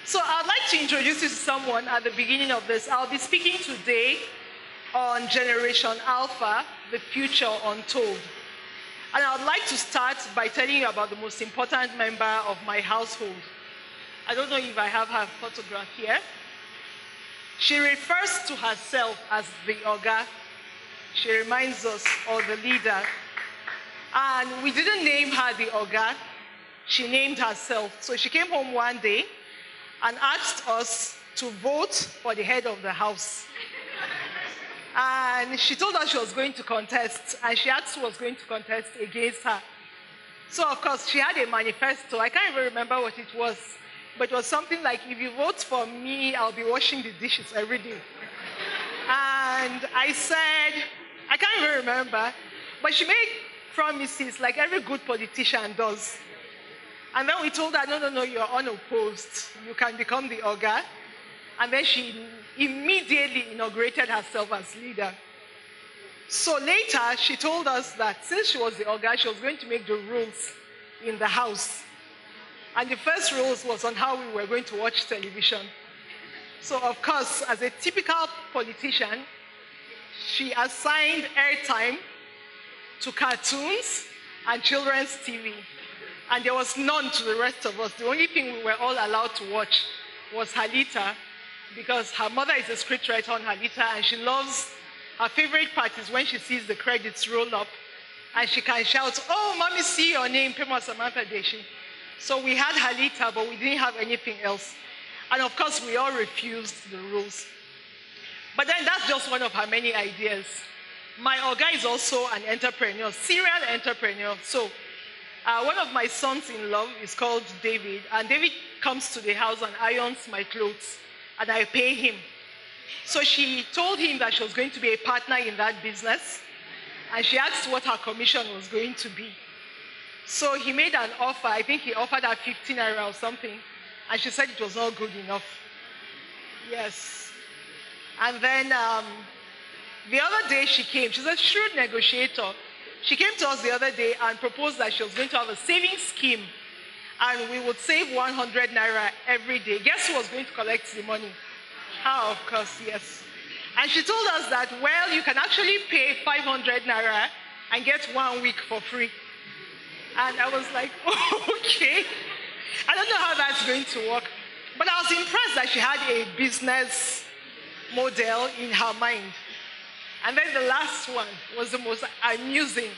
So I'd like to introduce you to someone at the beginning of this. I'll be speaking today on Generation Alpha, the future untold. And I would like to start by telling you about the most important member of my household. I don't know if I have her photograph here. She refers to herself as the Oga. She reminds us of the leader. And we didn't name her the Oga. She named herself. So she came home one day and asked us to vote for the head of the house. And she told us she was going to contest, and she asked who was going to contest against her. So, of course, she had a manifesto. I can't even remember what it was, but it was something like, if you vote for me, I'll be washing the dishes every day. And I said, I can't even remember, but she made promises like every good politician does. And then we told her, no, you're unopposed. You can become the Oga. And then she immediately inaugurated herself as leader. So later, she told us that since she was the Oga, she was going to make the rules in the house. And the first rules was on how we were going to watch television. So of course, as a typical politician, she assigned airtime to cartoons and children's TV. And there was none to the rest of us. The only thing we were all allowed to watch was Halita, because her mother is a scriptwriter on Halita, and she loves, her favorite part is when she sees the credits roll up, and she can shout, "Oh, mommy, see your name, Pyemwa, Samantha, Deshi." So we had Halita, but we didn't have anything else. And of course, we all refused the rules. But then that's just one of her many ideas. My Oga is also an entrepreneur, serial entrepreneur. So one of my sons-in-law is called David, and David comes to the house and irons my clothes, and I pay him. So she told him that she was going to be a partner in that business, and she asked what her commission was going to be. So he made an offer. I think he offered her 15 naira or something, and she said it was not good enough. Yes. And then the other day she came. She's a shrewd negotiator. She came to us the other day and proposed that she was going to have a savings scheme, and we would save 100 naira every day. Guess who was going to collect the money? Her, of course, yes. And she told us that, well, you can actually pay 500 naira and get 1 week for free. And I was like, oh, okay. I don't know how that's going to work. But I was impressed that she had a business model in her mind. And then the last one was the most amusing.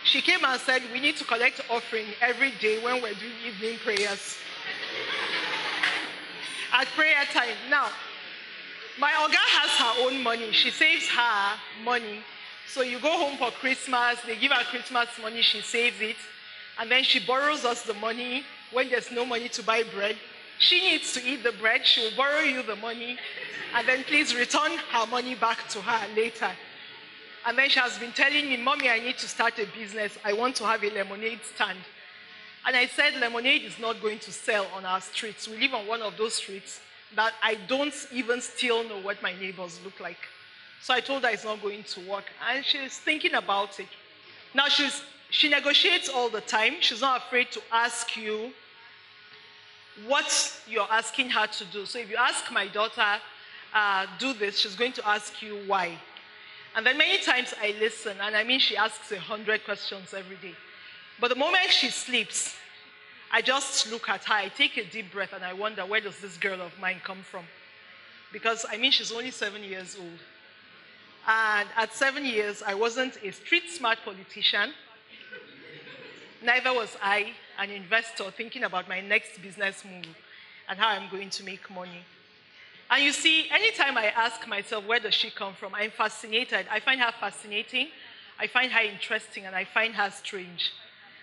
She came and said, we need to collect offering every day when we're doing evening prayers. At prayer time. Now, my Oga has her own money. She saves her money. So you go home for Christmas, they give her Christmas money, she saves it. And then she borrows us the money when there's no money to buy bread. She needs to eat the bread, she will borrow you the money, and then please return her money back to her later. And then she has been telling me, Mommy, I need to start a business. I want to have a lemonade stand. And I said, lemonade is not going to sell on our streets. We live on one of those streets that I don't even still know what my neighbors look like. So I told her it's not going to work. And she's thinking about it. Now, she negotiates all the time. She's not afraid to ask you what you're asking her to do. So if you ask my daughter, do this, she's going to ask you why. And then many times I listen, and I mean she asks 100 questions every day. But the moment she sleeps, I just look at her, I take a deep breath, and I wonder, where does this girl of mine come from? Because, I mean, she's only 7 years old. And at 7 years, I wasn't a street-smart politician. Neither was I an investor thinking about my next business move and how I'm going to make money. And you see, anytime I ask myself, where does she come from, I'm fascinated. I find her fascinating, I find her interesting, and I find her strange.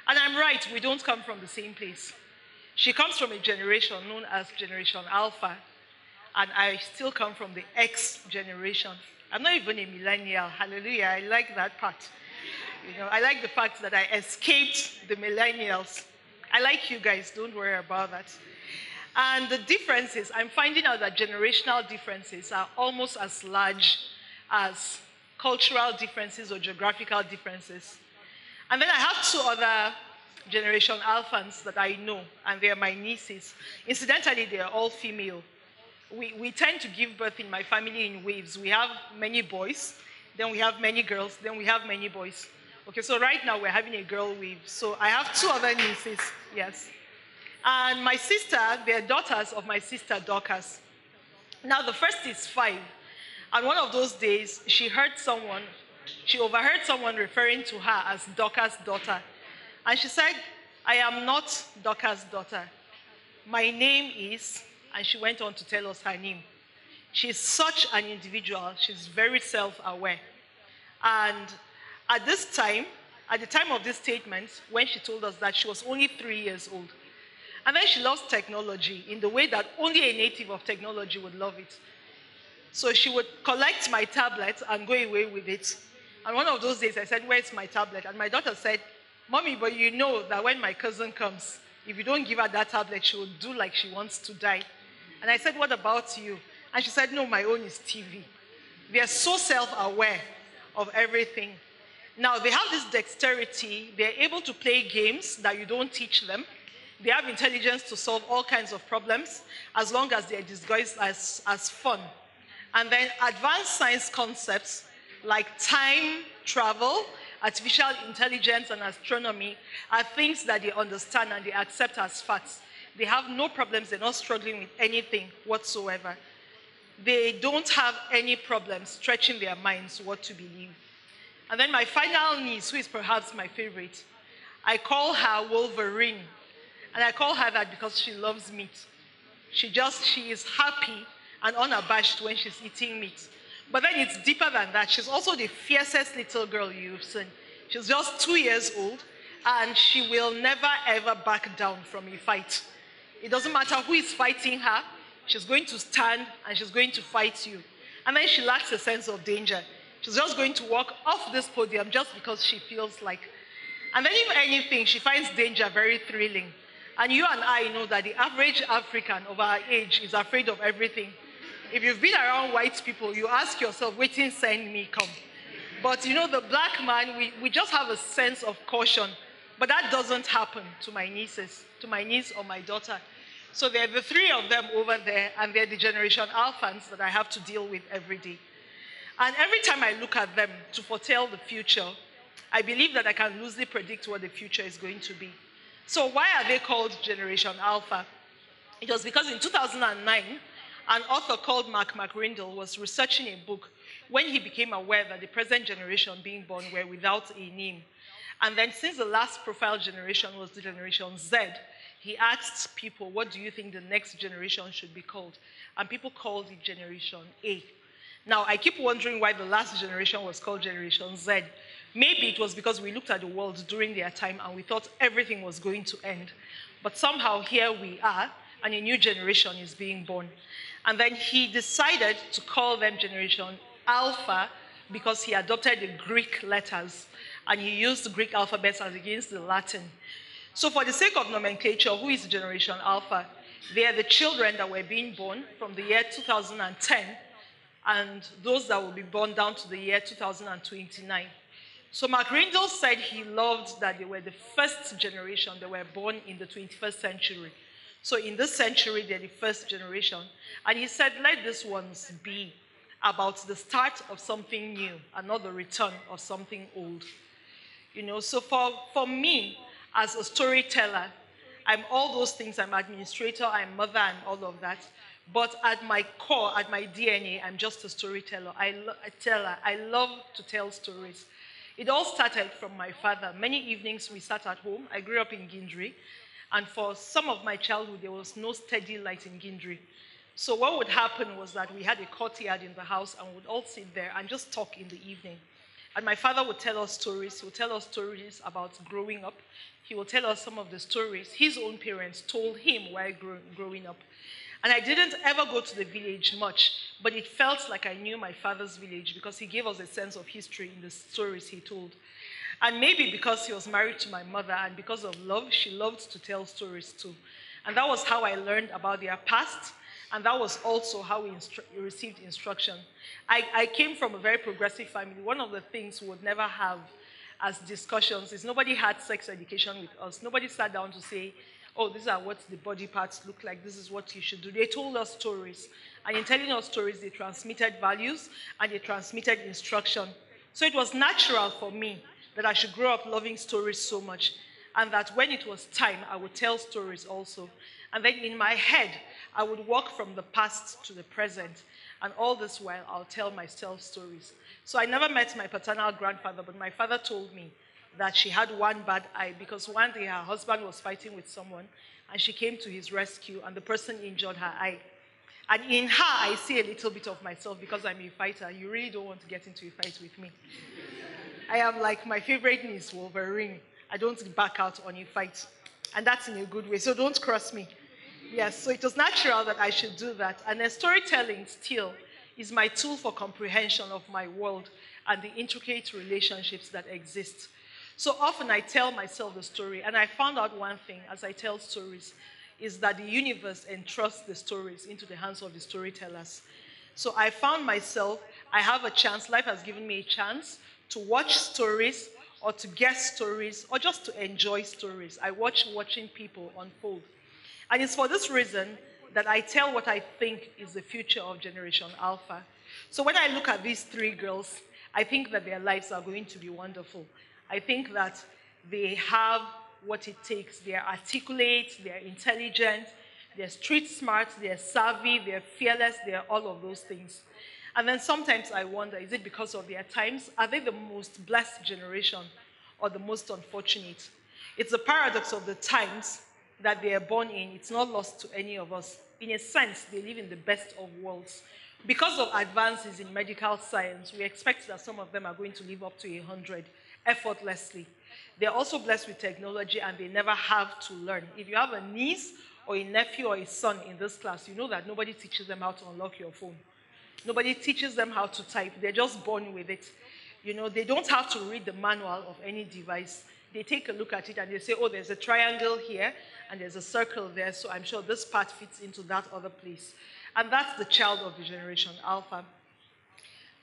And I'm right, we don't come from the same place. She comes from a generation known as Generation Alpha, and I still come from the X generation. I'm not even a millennial, hallelujah, I like that part. You know, I like the fact that I escaped the millennials. I like you guys, don't worry about that. And the differences, I'm finding out that generational differences are almost as large as cultural differences or geographical differences. And then I have two other Generation Alphans that I know, and they're my nieces. Incidentally, they're all female. We tend to give birth in my family in waves. We have many boys, then we have many girls, then we have many boys. Okay, so right now we're having a girl wave. So I have two other nieces, yes. And my sister, they're daughters of my sister Dorcas. Now the first is 5. And one of those days, she overheard someone referring to her as Dorcas' daughter. And she said, I am not Dorcas' daughter. My name is, and she went on to tell us her name. She's such an individual. She's very self-aware. And at the time of this statement, when she told us that, she was only 3 years old. And then she loves technology in the way that only a native of technology would love it. So she would collect my tablet and go away with it. And one of those days I said, where's my tablet? And my daughter said, Mommy, but you know that when my cousin comes, if you don't give her that tablet, she will do like she wants to die. And I said, what about you? And she said, no, my own is TV. They are so self-aware of everything. Now, they have this dexterity. They're able to play games that you don't teach them. They have intelligence to solve all kinds of problems as long as they're disguised as fun. And then advanced science concepts like time travel, artificial intelligence, and astronomy are things that they understand and they accept as facts. They have no problems. They're not struggling with anything whatsoever. They don't have any problems stretching their minds what to believe. And then my final niece, who is perhaps my favorite, I call her Wolverine. And I call her that because she loves meat. She is happy and unabashed when she's eating meat. But then it's deeper than that. She's also the fiercest little girl you've seen. She's just 2 years old, and she will never, ever back down from a fight. It doesn't matter who is fighting her. She's going to stand, and she's going to fight you. And then she lacks a sense of danger. She's just going to walk off this podium just because she feels like. And then if anything, she finds danger very thrilling. And you and I know that the average African of our age is afraid of everything. If you've been around white people, you ask yourself, waiting, send me, come. But you know, the black man, we just have a sense of caution. But that doesn't happen to my nieces, to my niece or my daughter. So there are the 3 of them over there, and they're the Generation Alphans that I have to deal with every day. And every time I look at them to foretell the future, I believe that I can loosely predict what the future is going to be. So why are they called Generation Alpha? It was because in 2009, an author called Mark McRindle was researching a book when he became aware that the present generation being born were without a name. And then since the last profile generation was the Generation Z, he asked people, what do you think the next generation should be called? And people called it Generation A. Now, I keep wondering why the last generation was called Generation Z. Maybe it was because we looked at the world during their time and we thought everything was going to end. But somehow here we are, and a new generation is being born. And then he decided to call them Generation Alpha because he adopted the Greek letters and he used the Greek alphabets as against the Latin. So for the sake of nomenclature, who is Generation Alpha? They are the children that were being born from the year 2010 and those that will be born down to the year 2029. So McRindle said he loved that they were the first generation that were born in the 21st century. So in this century, they're the first generation. And he said, let these ones be about the start of something new and not the return of something old. You know, so for me, as a storyteller, I'm all those things. I'm administrator, I'm mother, and all of that. But at my core, at my DNA, I'm just a storyteller. I love to tell stories. It all started from my father. Many evenings we sat at home. I grew up in Gindri. And for some of my childhood, there was no steady light in Gindri. So what would happen was that we had a courtyard in the house and we would all sit there and just talk in the evening. And my father would tell us stories. He would tell us stories about growing up. He would tell us some of the stories his own parents told him while growing up. And I didn't ever go to the village much, but it felt like I knew my father's village because he gave us a sense of history in the stories he told. And maybe because he was married to my mother and because of love, she loved to tell stories too. And that was how I learned about their past, and that was also how we received instruction. I came from a very progressive family. One of the things we would never have as discussions is nobody had sex education with us. Nobody sat down to say, oh, these are what the body parts look like. This is what you should do. They told us stories. And in telling us stories, they transmitted values and they transmitted instruction. So it was natural for me that I should grow up loving stories so much, and that when it was time, I would tell stories also. And then in my head, I would walk from the past to the present, and all this while, I'll tell myself stories. So I never met my paternal grandfather, but my father told me that she had one bad eye because one day her husband was fighting with someone, and she came to his rescue, and the person injured her eye. And in her, I see a little bit of myself because I'm a fighter. You really don't want to get into a fight with me. I am like my favorite niece, Wolverine. I don't back out on a fight. And that's in a good way, so don't cross me. Yes, so it was natural that I should do that. And then storytelling still is my tool for comprehension of my world and the intricate relationships that exist. So often I tell myself the story, and I found out one thing as I tell stories, is that the universe entrusts the stories into the hands of the storytellers. So I found myself, I have a chance, life has given me a chance to watch stories or to guess stories or just to enjoy stories. I watching people unfold. And it's for this reason that I tell what I think is the future of Generation Alpha. So when I look at these three girls, I think that their lives are going to be wonderful. I think that they have what it takes. They're articulate, they're intelligent, they're street smart, they're savvy, they're fearless, they're all of those things. And then sometimes I wonder, is it because of their times? Are they the most blessed generation or the most unfortunate? It's the paradox of the times that they are born in. It's not lost to any of us. In a sense, they live in the best of worlds. Because of advances in medical science, we expect that some of them are going to live up to 100 effortlessly. They're also blessed with technology and they never have to learn. If you have a niece or a nephew or a son in this class, you know that nobody teaches them how to unlock your phone. Nobody teaches them how to type. They're just born with it. You know, they don't have to read the manual of any device. They take a look at it and they say, oh, there's a triangle here and there's a circle there, so I'm sure this part fits into that other place. And that's the child of the Generation Alpha.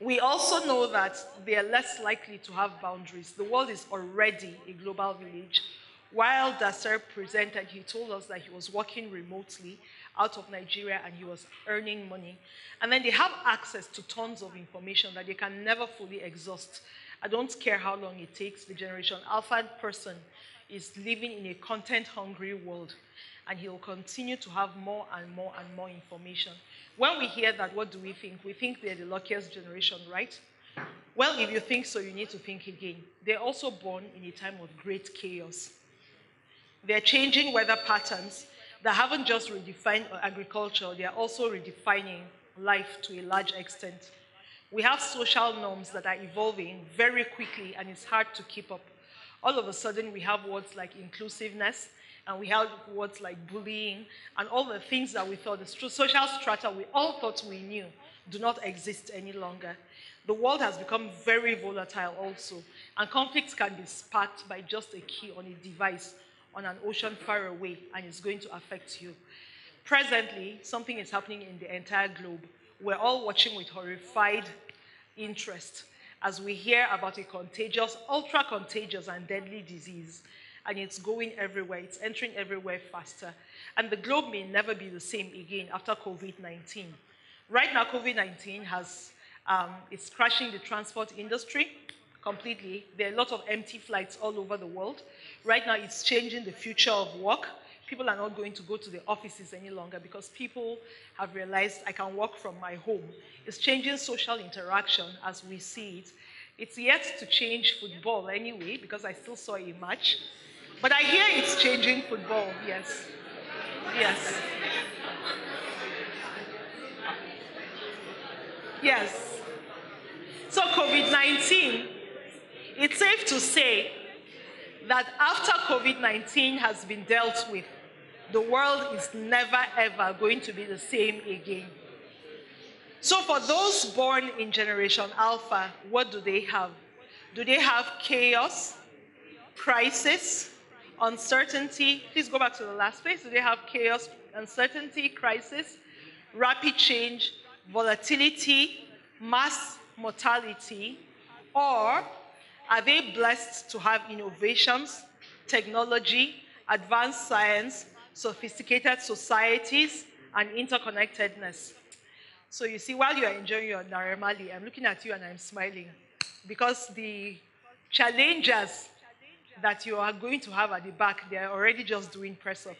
We also know that they are less likely to have boundaries. The world is already a global village. While Dasser presented, he told us that he was working remotely out of Nigeria and he was earning money. And then they have access to tons of information that they can never fully exhaust. I don't care how long it takes. The Generation Alpha person is living in a content-hungry world, and he will continue to have more and more and more information. When we hear that, what do we think? We think they're the luckiest generation, right? Well, if you think so, you need to think again. They're also born in a time of great chaos. They're changing weather patterns that haven't just redefined agriculture, they are also redefining life to a large extent. We have social norms that are evolving very quickly and it's hard to keep up. All of a sudden, we have words like inclusiveness, and we have words like bullying, and all the things that we thought, the social strata we all thought we knew, do not exist any longer. The world has become very volatile also, and conflicts can be sparked by just a key on a device on an ocean far away, and it's going to affect you. Presently, something is happening in the entire globe. We're all watching with horrified interest as we hear about a contagious, ultra-contagious and deadly disease. And it's going everywhere. It's entering everywhere faster. And the globe may never be the same again after COVID-19. Right now, COVID-19 it's crashing the transport industry completely. There are a lot of empty flights all over the world. Right now, it's changing the future of work. People are not going to go to the offices any longer because people have realized I can work from my home. It's changing social interaction as we see it. It's yet to change football anyway because I still saw a match. But I hear it's changing football, yes. Yes. Yes. So COVID-19, it's safe to say that after COVID-19 has been dealt with, the world is never ever going to be the same again. So for those born in Generation Alpha, what do they have? Do they have chaos, crisis, uncertainty? Please go back to the last place. Do they have chaos, uncertainty, crisis, rapid change, volatility, mass mortality, or Are they blessed to have innovations, technology, advanced science, sophisticated societies, and interconnectedness? So you see, while you are enjoying your Naramali, I'm looking at you and I'm smiling because the challengers that you are going to have at the back, they are already just doing press up.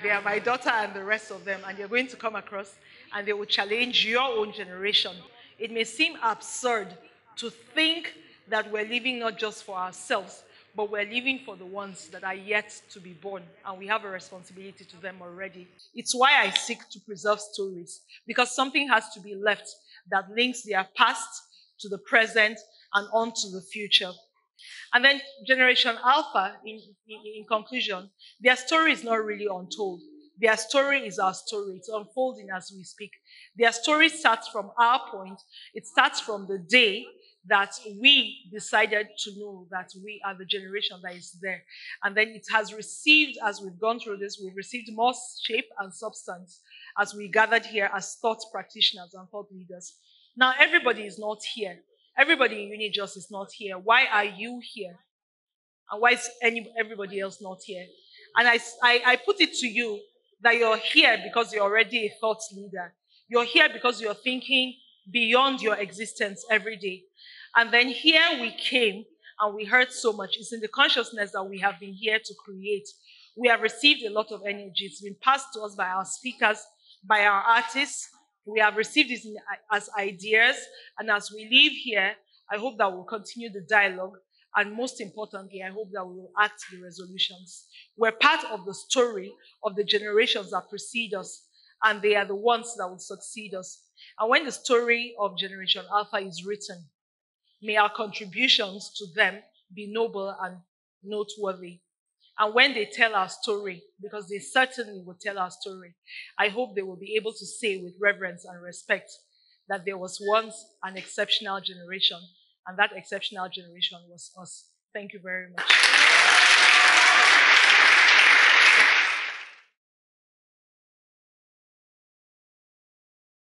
They are my daughter and the rest of them, and you're going to come across and they will challenge your own generation. It may seem absurd to think that we're living not just for ourselves, but we're living for the ones that are yet to be born, and we have a responsibility to them already. It's why I seek to preserve stories, because something has to be left that links their past to the present and on to the future. And then Generation Alpha, in conclusion, their story is not really untold. Their story is our story. It's unfolding as we speak. Their story starts from our point. It starts from the day that we decided to know that we are the generation that is there. And then it has received, as we've gone through this, we've received more shape and substance as we gathered here as thought practitioners and thought leaders. Now, everybody is not here. Everybody in Unijos is not here. Why are you here? And why is everybody else not here? And I put it to you that you're here because you're already a thought leader. You're here because you're thinking beyond your existence every day. And then here we came and we heard so much. It's in the consciousness that we have been here to create. We have received a lot of energy. It's been passed to us by our speakers, by our artists. We have received this as ideas. And as we leave here, I hope that we'll continue the dialogue. And most importantly, I hope that we will act the resolutions. We're part of the story of the generations that precede us, and they are the ones that will succeed us. And when the story of Generation Alpha is written, may our contributions to them be noble and noteworthy. And when they tell our story, because they certainly will tell our story, I hope they will be able to say with reverence and respect that there was once an exceptional generation, and that exceptional generation was us. Thank you very much.